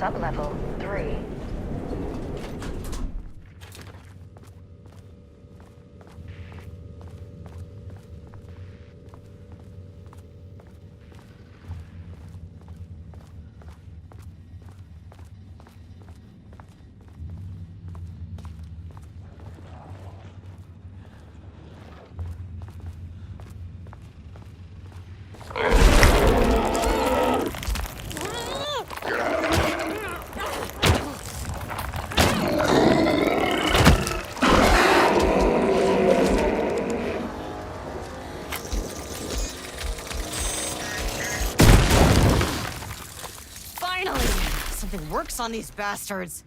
sublevel 3. Finally! Something works on these bastards.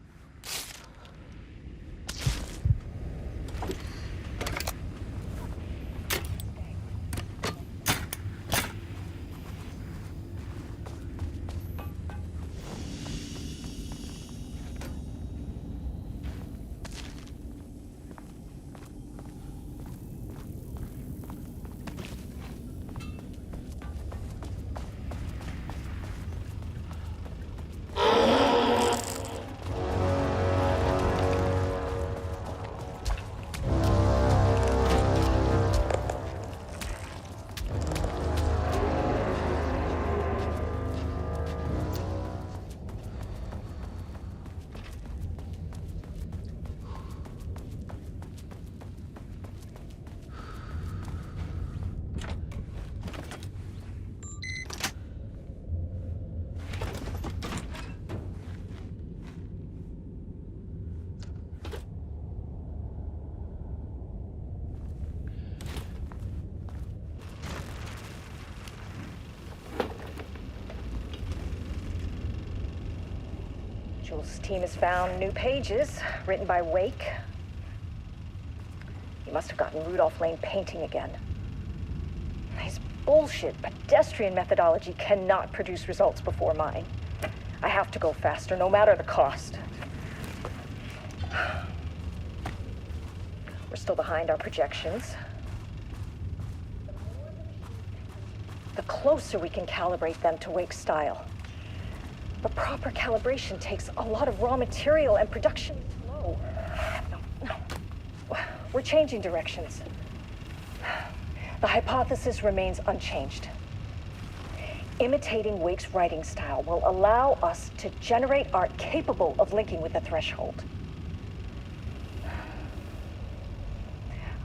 Jules' team has found new pages written by Wake. He must have gotten Rudolph Lane painting again. His bullshit pedestrian methodology cannot produce results before mine. I have to go faster, no matter the cost. We're still behind our projections. The closer we can calibrate them to Wake's style. But proper calibration takes a lot of raw material and production is slow. No. We're changing directions. The hypothesis remains unchanged. Imitating Wake's writing style will allow us to generate art capable of linking with the threshold.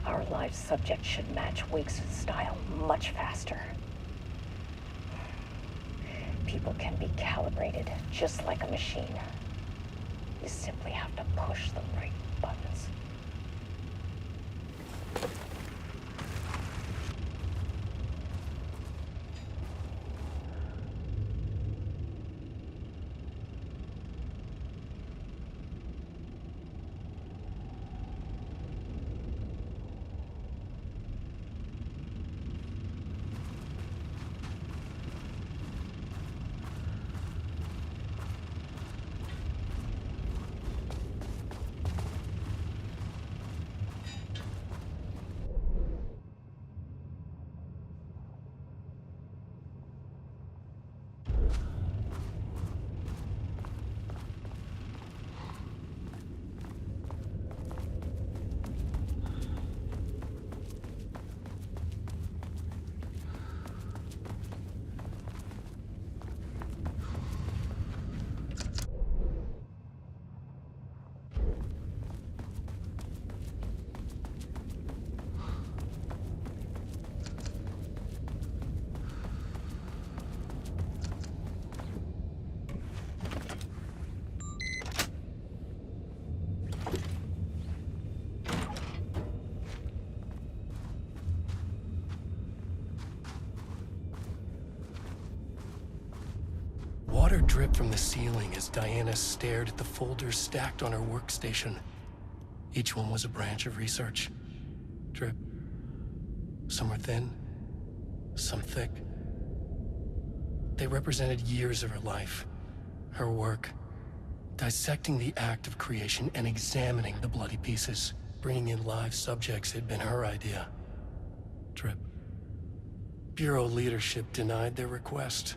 Our live subject should match Wake's style much faster. People can be calibrated just like a machine. You simply have to push the right buttons. Water dripped from the ceiling as Diana stared at the folders stacked on her workstation. Each one was a branch of research. Drip. Some were thin, some thick. They represented years of her life, her work, dissecting the act of creation and examining the bloody pieces. Bringing in live subjects had been her idea. Drip. Bureau leadership denied their request.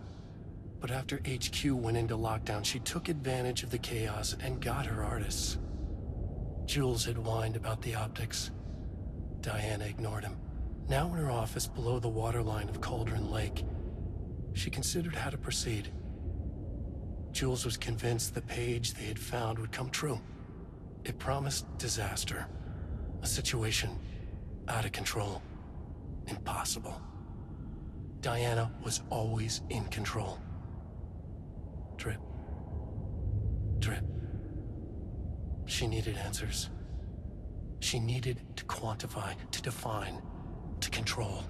But after HQ went into lockdown, she took advantage of the chaos and got her artists. Jules had whined about the optics. Diana ignored him. Now in her office below the waterline of Cauldron Lake, she considered how to proceed. Jules was convinced the page they had found would come true. It promised disaster. A situation out of control. Impossible. Diana was always in control. Drip. Drip. She needed answers. She needed to quantify, to define, to control.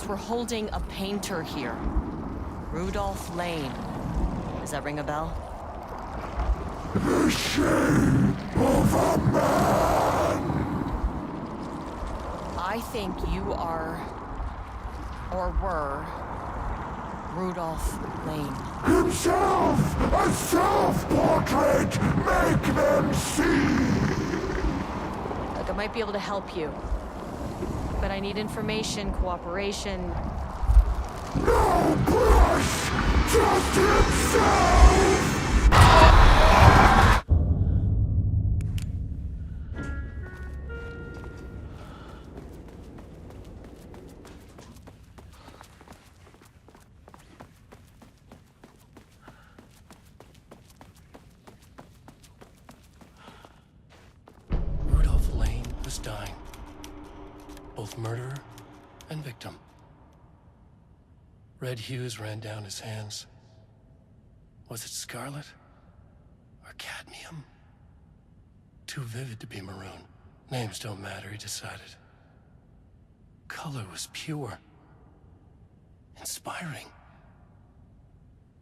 We're holding a painter here. Rudolph Lane. Does that ring a bell? The shame of a man! I think you are, or were, Rudolph Lane. Himself! A self-portrait! Make them see! Look, I might be able to help you. But I need information, cooperation. No brush! Just himself! Rudolph Lane was dying. Both murderer and victim. Red hues ran down his hands. Was it scarlet or cadmium? Too vivid to be maroon. Names don't matter, he decided. Color was pure. Inspiring.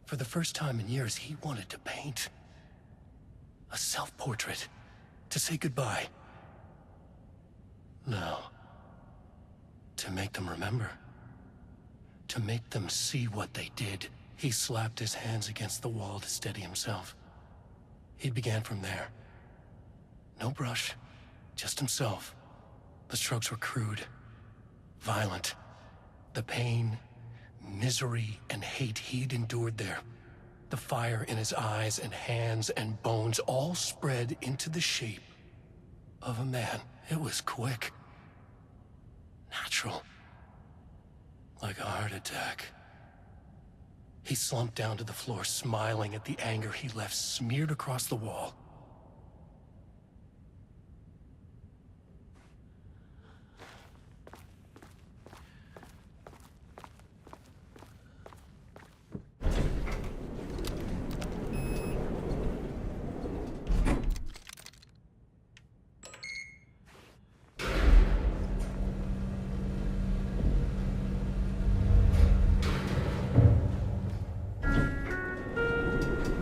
For the first time in years, he wanted to paint. A self-portrait. To say goodbye. No. To make them remember. To make them see what they did. He slapped his hands against the wall to steady himself. He began from there. No brush, just himself. The strokes were crude, violent. The pain, misery, and hate he'd endured there The fire in his eyes and hands and bones all spread into the shape of a man. It was quick. Natural. Like a heart attack. He slumped down to the floor, smiling at the anger he left smeared across the wall.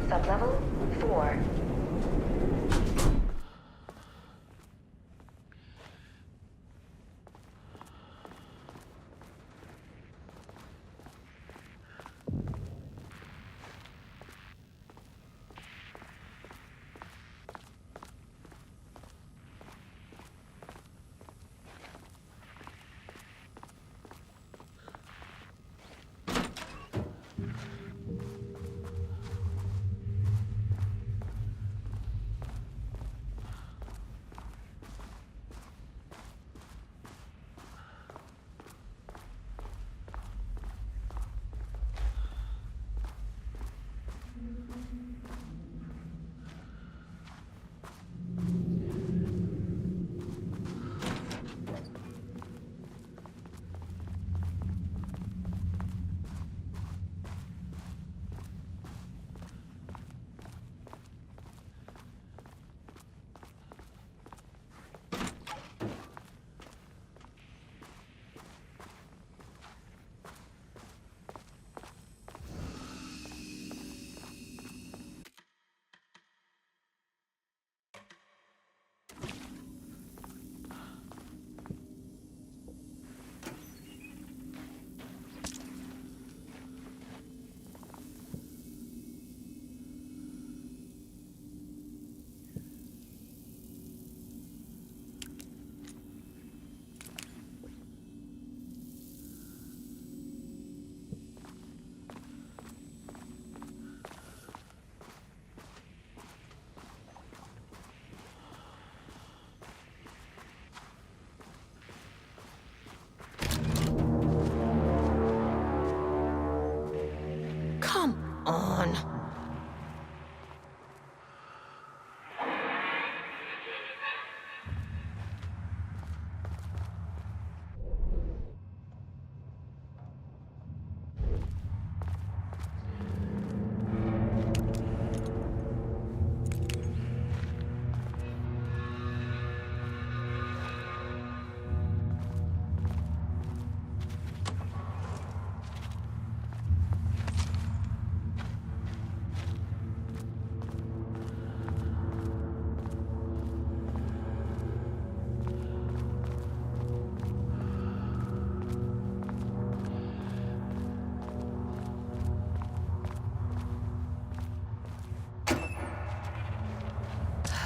Sublevel 4. Come on.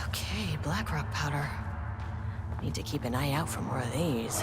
Okay, Blackrock powder. Need to keep an eye out for more of these.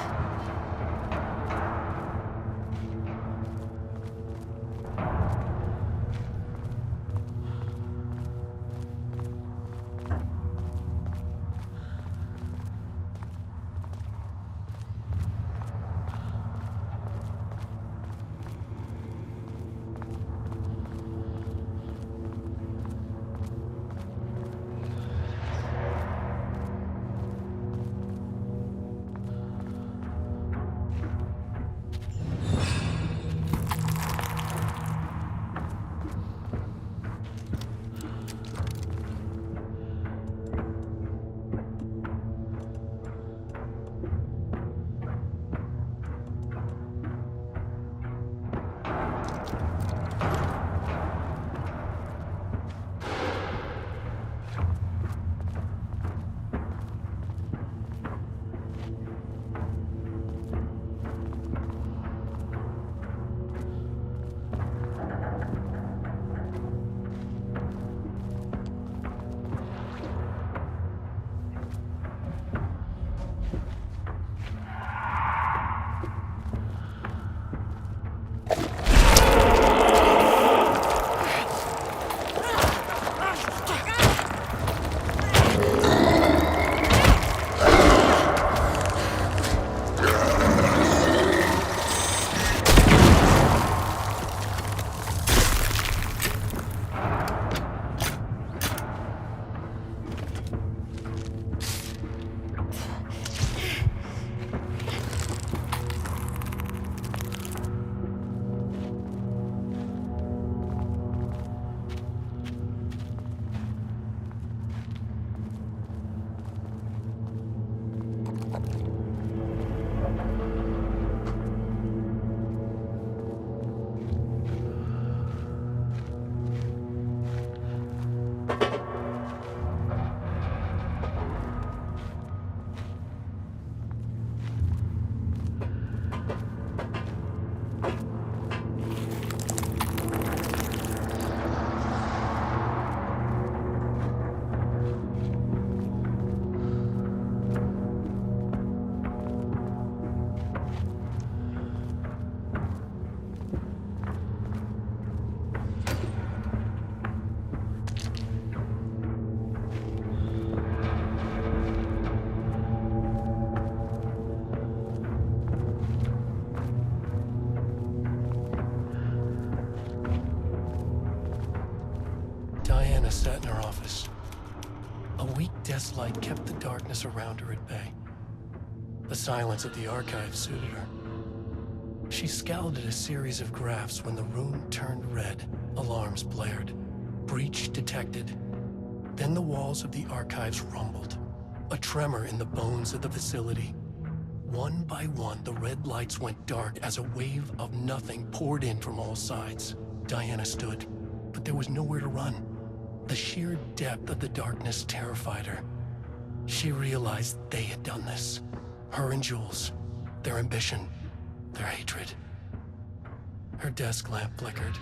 sat in her office. A weak desk light kept the darkness around her at bay. The silence of the archive suited her. She scowled at a series of graphs when the room turned red. Alarms blared. Breach detected. Then the walls of the archives rumbled. A tremor in the bones of the facility. One by one, the red lights went dark as a wave of nothing poured in from all sides. Diana stood, but there was nowhere to run. The sheer depth of the darkness terrified her. She realized they had done this. Her and Jules. Their ambition. Their hatred. Her desk lamp flickered.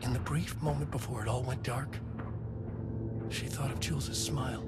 In the brief moment before it all went dark, she thought of Jules's smile.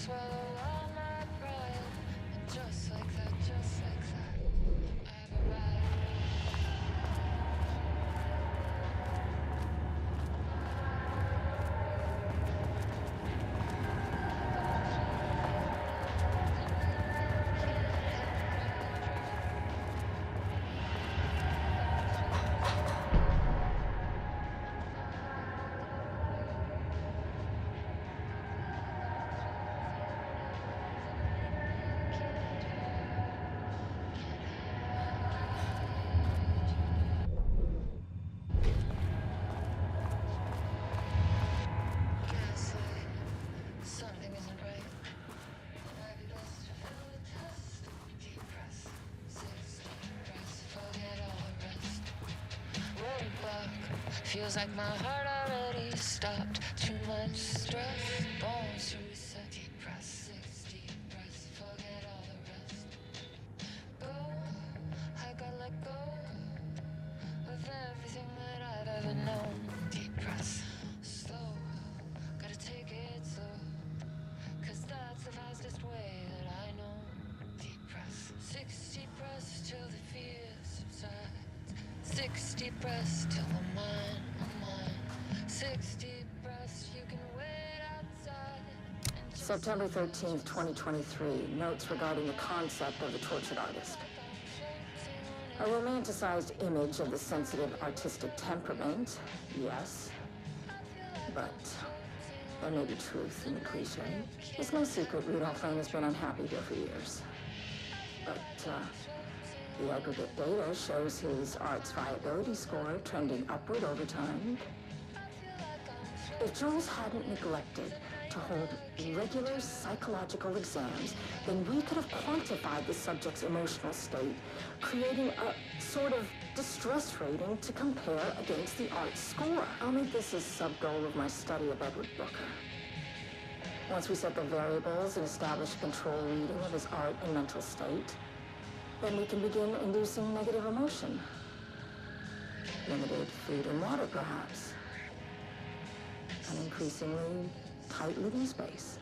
swallow all my pride. And just like that, I've arrived. Something isn't right. Maybe best to fill the test. Deep press, 16 breaths, forget all the rest. Roadblock, feels like my heart already stopped. Too much stress, bones to reset. Deep press, 16 breaths, forget all the rest. Go, I gotta let go of everything that I've ever known. Deep press, slow, gotta take it slow. 'Cause that's the fastest way that I know. Deep press, 60 breaths till the fear subsides. 60 breaths till the mind. 60 breaths, you can wait outside. September 13th, 2023. Notes regarding the concept of the tortured artist. A romanticized image of the sensitive artistic temperament, yes. But there may be truth in the cliche. It's no secret Rudolph Lane has been unhappy here for years. But the aggregate data shows his art's viability score trending upward over time. If Jules hadn't neglected to hold regular psychological exams, then we could have quantified the subject's emotional state, creating a sort of distress rating to compare against the art's score. I'll make this a sub-goal of my study of Edward Booker. Once we set the variables and establish a control reading of his art and mental state, then we can begin inducing negative emotion. Limited food and water, perhaps. An increasingly tight living space.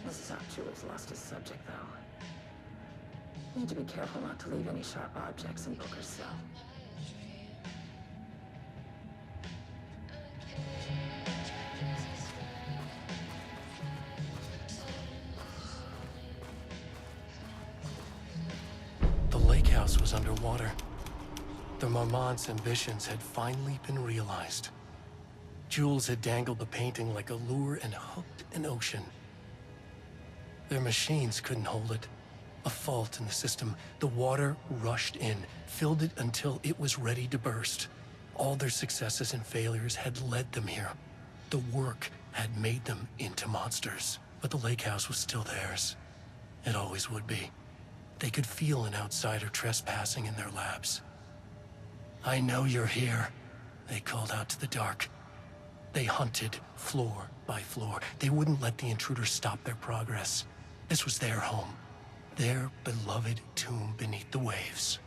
This is how Jules lost his subject, though. Need to be careful not to leave any sharp objects in Booker's cell. The lake house was underwater. The Marmont's ambitions had finally been realized. Jules had dangled the painting like a lure and hooked an ocean. Their machines couldn't hold it. A fault in the system. The water rushed in, filled it until it was ready to burst. All their successes and failures had led them here. The work had made them into monsters. But the lake house was still theirs. It always would be. They could feel an outsider trespassing in their labs. "I know you're here," they called out to the dark. They hunted floor by floor. They wouldn't let the intruders stop their progress. This was their home, their beloved tomb beneath the waves.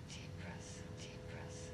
Deep breaths, deep breaths.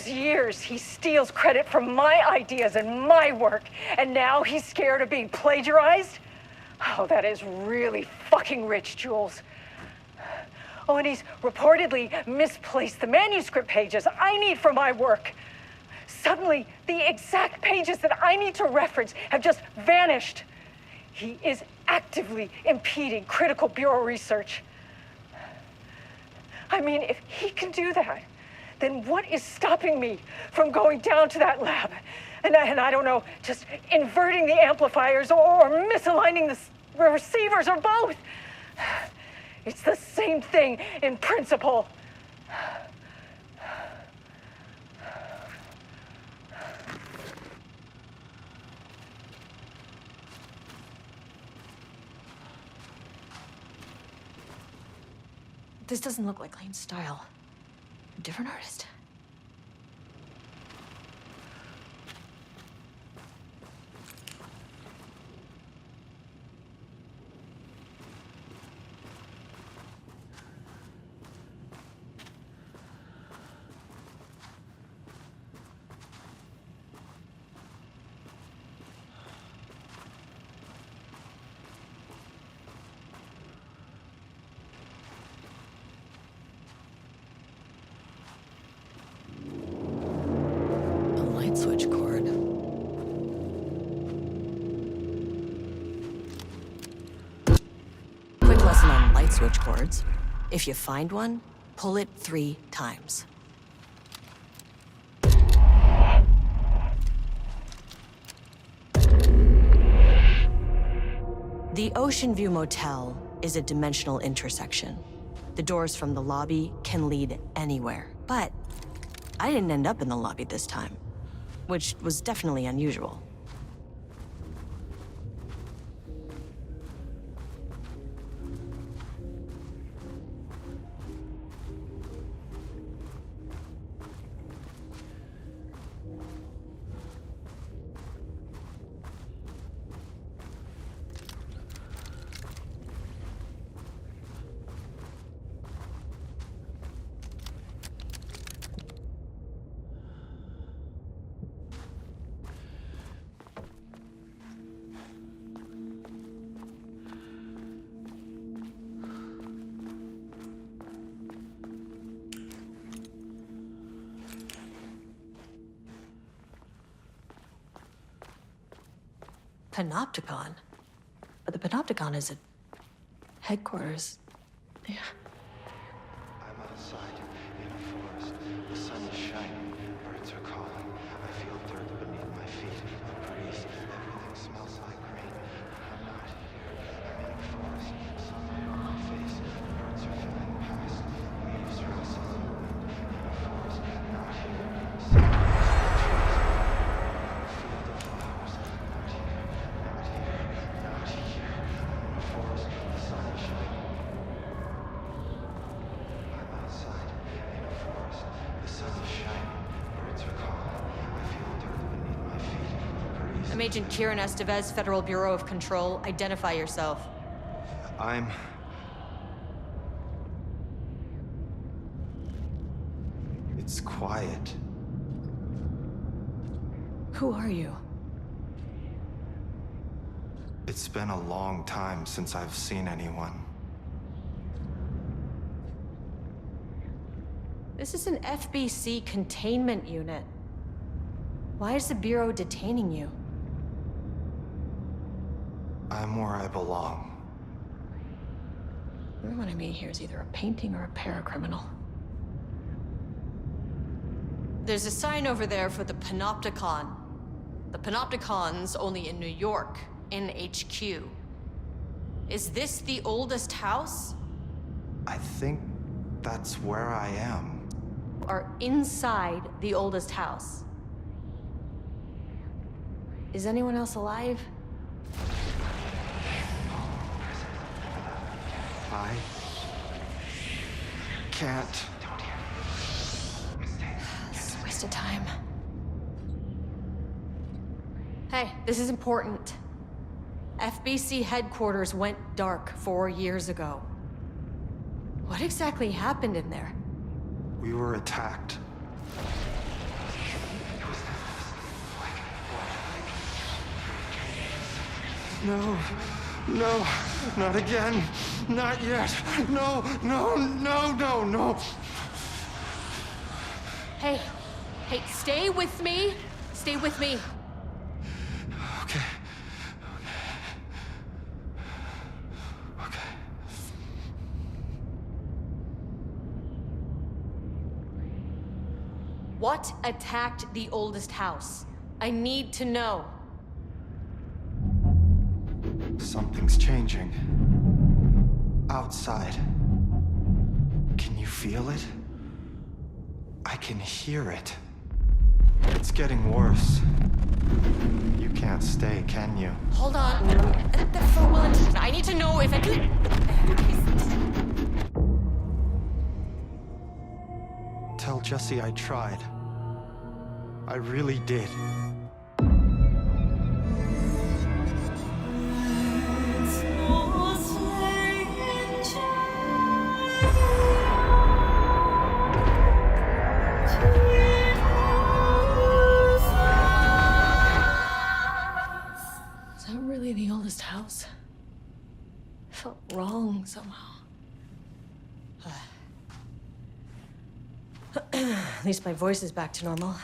those years, he steals credit for my ideas and my work, and now he's scared of being plagiarized? Oh, that is really fucking rich, Jules. Oh, and he's reportedly misplaced the manuscript pages I need for my work. Suddenly, the exact pages that I need to reference have just vanished. He is actively impeding critical bureau research. I mean, if he can do that, then what is stopping me from going down to that lab? And I don't know, just inverting the amplifiers or misaligning the receivers or both. It's the same thing in principle. This doesn't look like Lane's style. A different artist? Switch cord. Quick lesson on light switch cords. If you find one, pull it 3 times. The Ocean View Motel is a dimensional intersection. The doors from the lobby can lead anywhere, but I didn't end up in the lobby this time, which was definitely unusual. Panopticon? But the Panopticon is a headquarters. Yeah. I'm outside in a forest. The sun is shining. Birds are calling. I feel dirt beneath my feet. A breeze. Everything smells like rain. I'm not here. I'm in a forest. Sunlight on my face. Birds are flying past. Leaves rustle in the wind. In a forest. Not here. Sun field of flowers. Not here. Not here. Not here. I'm in a forest. The sun is shining. I'm outside in a forest. The sun is shining. Birds are calling. I feel dirt beneath my feet. A breeze. I'm Agent Kieran Estevez, Federal Bureau of Control. Identify yourself. It's quiet. Who are you? It's been a long time since I've seen anyone. This is an FBC containment unit. Why is the Bureau detaining you? I'm where I belong. Everyone I meet here is either a painting or a paracriminal. There's a sign over there for the Panopticon. The Panopticon's only in New York, in HQ. Is this the oldest house? I think that's where I am. Are inside the oldest house? Is anyone else alive? I can't. It's a waste of time. Hey, this is important. FBC headquarters went dark 4 years ago. What exactly happened in there? We were attacked. No, no, not again. Not yet. No, no, no, no, no. Hey, stay with me. Stay with me. Okay. Okay. What attacked the oldest house? I need to know. Something's changing. Outside. Can you feel it? I can hear it. It's getting worse. You can't stay, can you? Hold on. That's so well intentioned. I need to know if it. Tell Jesse I tried. I really did. Is that really the oldest house? It felt wrong somehow. At least my voice is back to normal.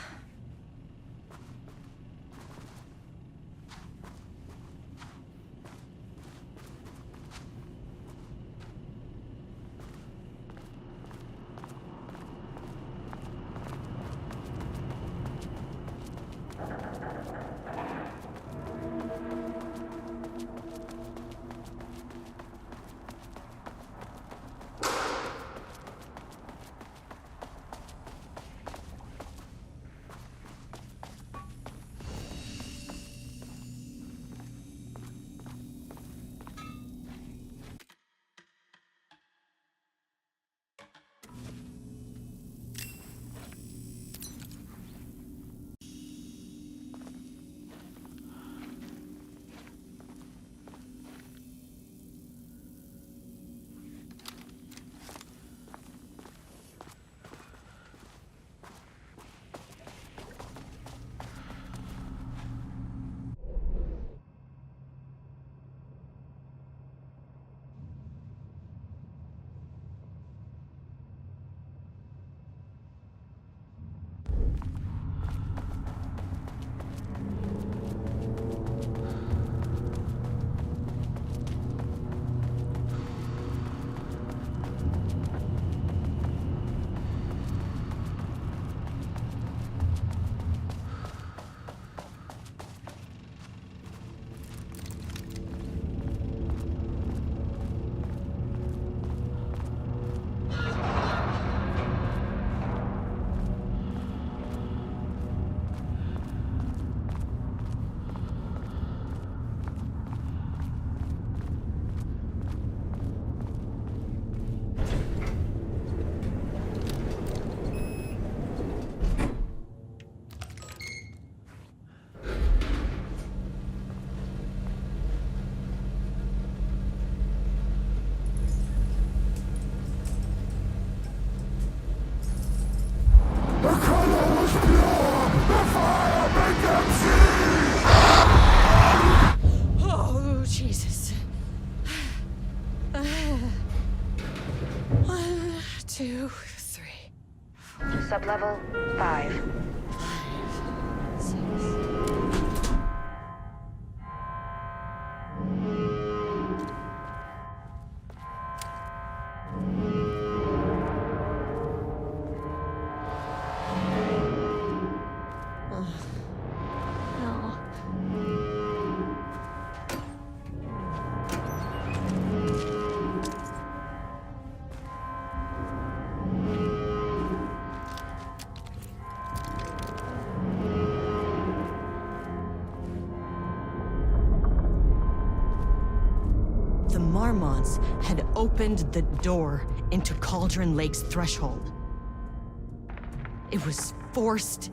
Oh, Jesus. 1, 2, 3. Sublevel 5. No. The Marmonts had opened the door into Cauldron Lake's threshold. It was forced.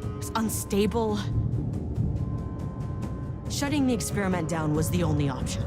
It was unstable. Shutting the experiment down was the only option.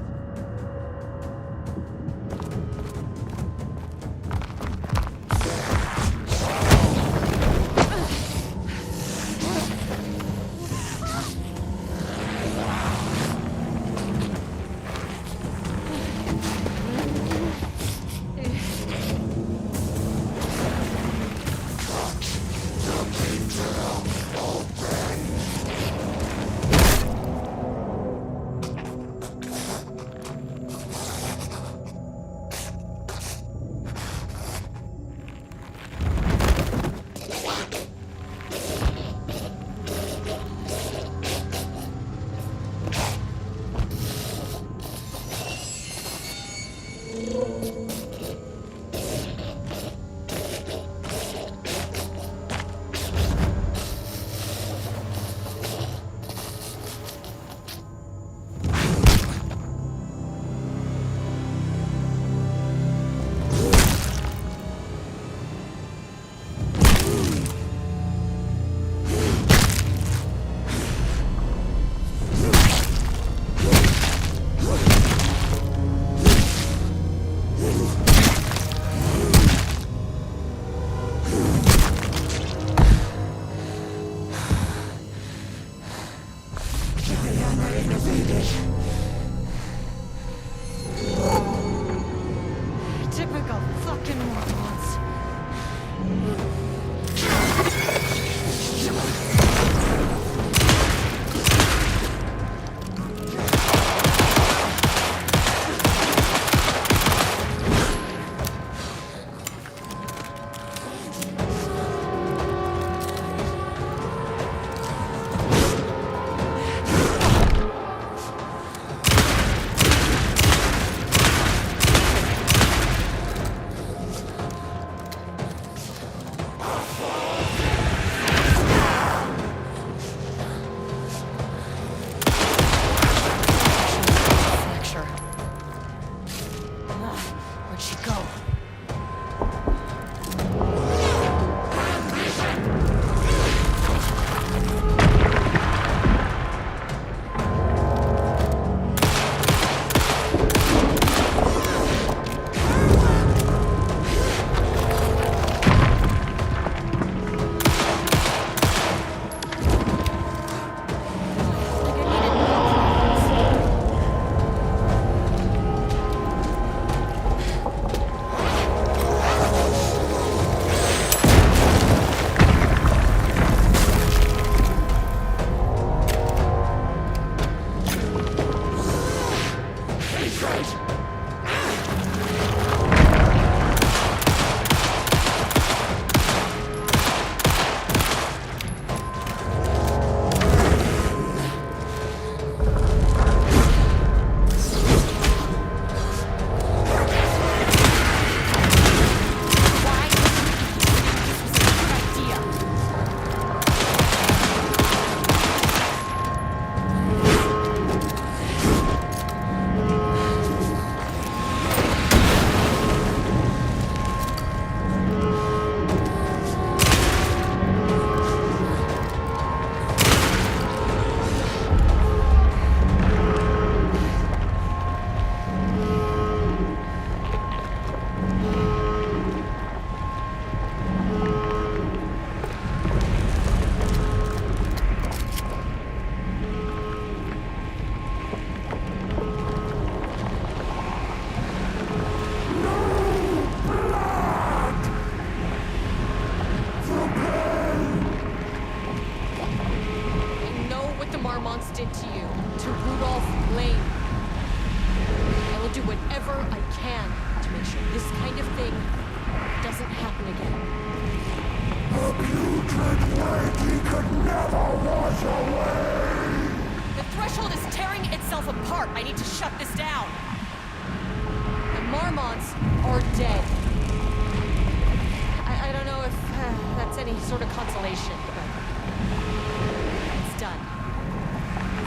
did to you, to Rudolph Lane. I will do whatever I can to make sure this kind of thing doesn't happen again. The putrid weight he could never wash away! The threshold is tearing itself apart. I need to shut this down. The Marmonts are dead. I don't know if that's any sort of consolation, but it's done.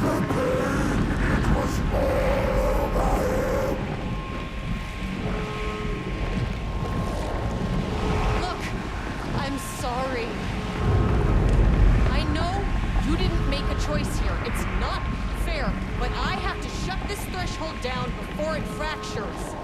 The pain, it was all by him! Look, I'm sorry. I know you didn't make a choice here. It's not fair, but I have to shut this threshold down before it fractures.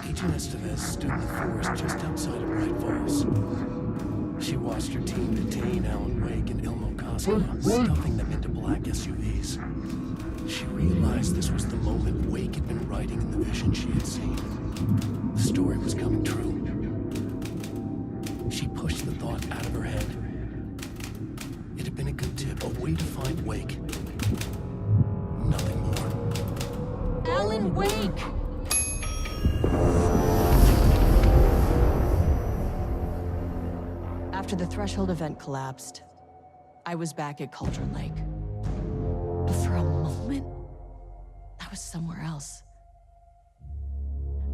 Agent Estevez stood in the forest just outside of Bright Falls. She watched her team detain Alan Wake and Elmo Cosmo, stuffing them into black SUVs. She realized this was the moment Wake had been writing in the vision she had seen. The story was coming true. She pushed the thought out of her head. It had been a good tip, a way to find Wake. Nothing more. Alan Wake! After the Threshold event collapsed, I was back at Cauldron Lake. But for a moment, I was somewhere else.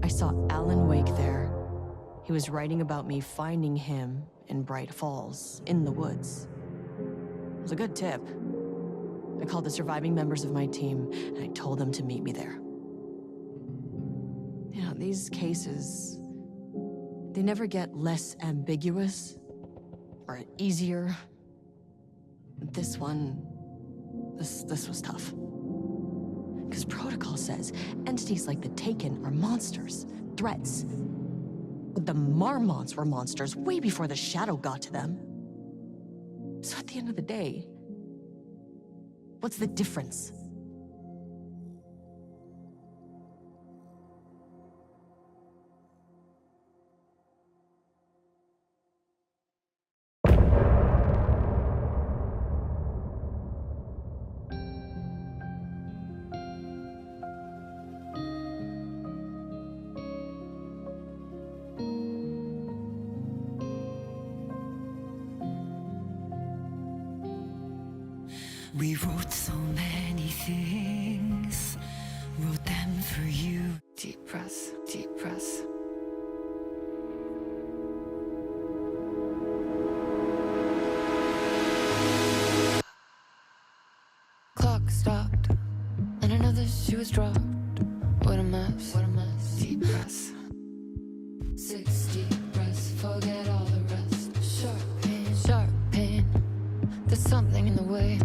I saw Alan Wake there. He was writing about me finding him in Bright Falls, in the woods. It was a good tip. I called the surviving members of my team, and I told them to meet me there. You know, these cases, they never get less ambiguous or easier. This one, this was tough. Because protocol says entities like the Taken are monsters, threats. But the Marmonts were monsters way before the Shadow got to them. So at the end of the day, what's the difference? We wrote so many things, wrote them for you. Deep breaths, deep breaths. Clock stopped, and another shoe was dropped. What a mess, what a mess. Deep breaths. 6 deep breaths, forget all the rest. Sharp pain, there's something in the way.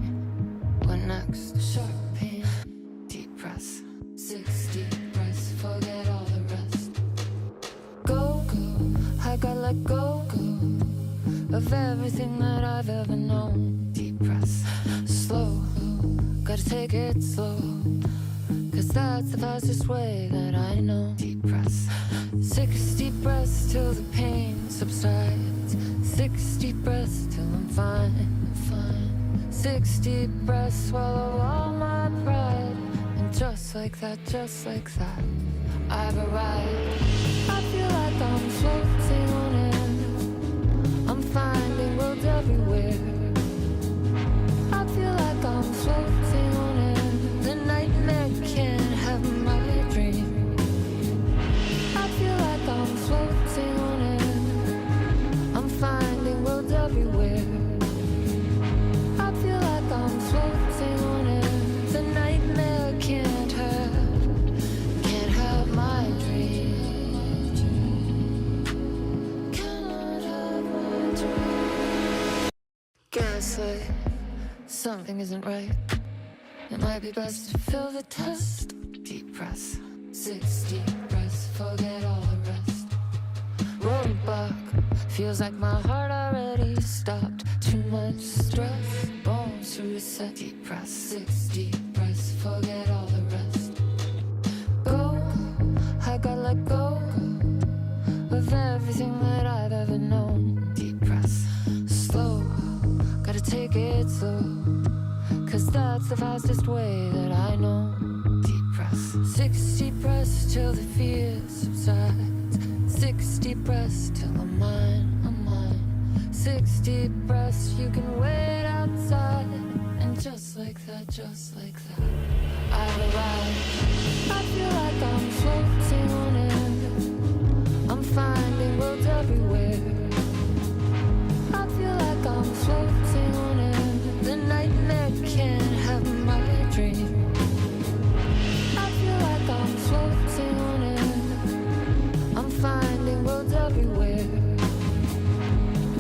What next? Sharp pain. Deep breaths. 6 deep breaths, forget let go of everything that I've ever known. Deep breaths, slow, gotta take it slow, 'cause that's the fastest way that I know. Deep breaths, 6 deep breaths till the pain subsides. 6 deep breaths till I'm fine, fine. 6 deep breaths, swallow all my pride. And just like that, I've arrived. I feel like I'm floating on air. I'm finding worlds everywhere. I feel like I'm floating on air. The nightmare can't have my dream. I feel like I'm floating on air. I'm finding worlds everywhere. I feel like I'm floating on air. The nightmare can't have my dream. Cannot have my dream. Gaslight, something isn't right. It might be best to fill the test. Deep breaths, 6 deep breaths, forget all the rest. Roadblock, feels like my heart already stopped. Too much stress, bones to reset. Deep breaths, 6 deep breaths, forget all the rest. Go, I gotta let go of everything that I've ever known. Deep breaths, slow, gotta take it slow, 'cause that's the fastest way that I know. Deep breaths, 6 deep breaths till the fear subsides. 6 deep breaths till I'm mine, I'm mine. 6 deep breaths, you can wait outside. And just like that, I've arrived. I feel like I'm floating on air. I'm finding worlds everywhere. I feel like I'm floating on air. The nightmare can't have my dream. I feel like I'm floating on air. I'm finding worlds everywhere.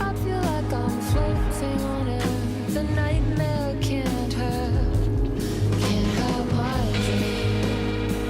I feel like I'm floating on air. The nightmare can't have my dream.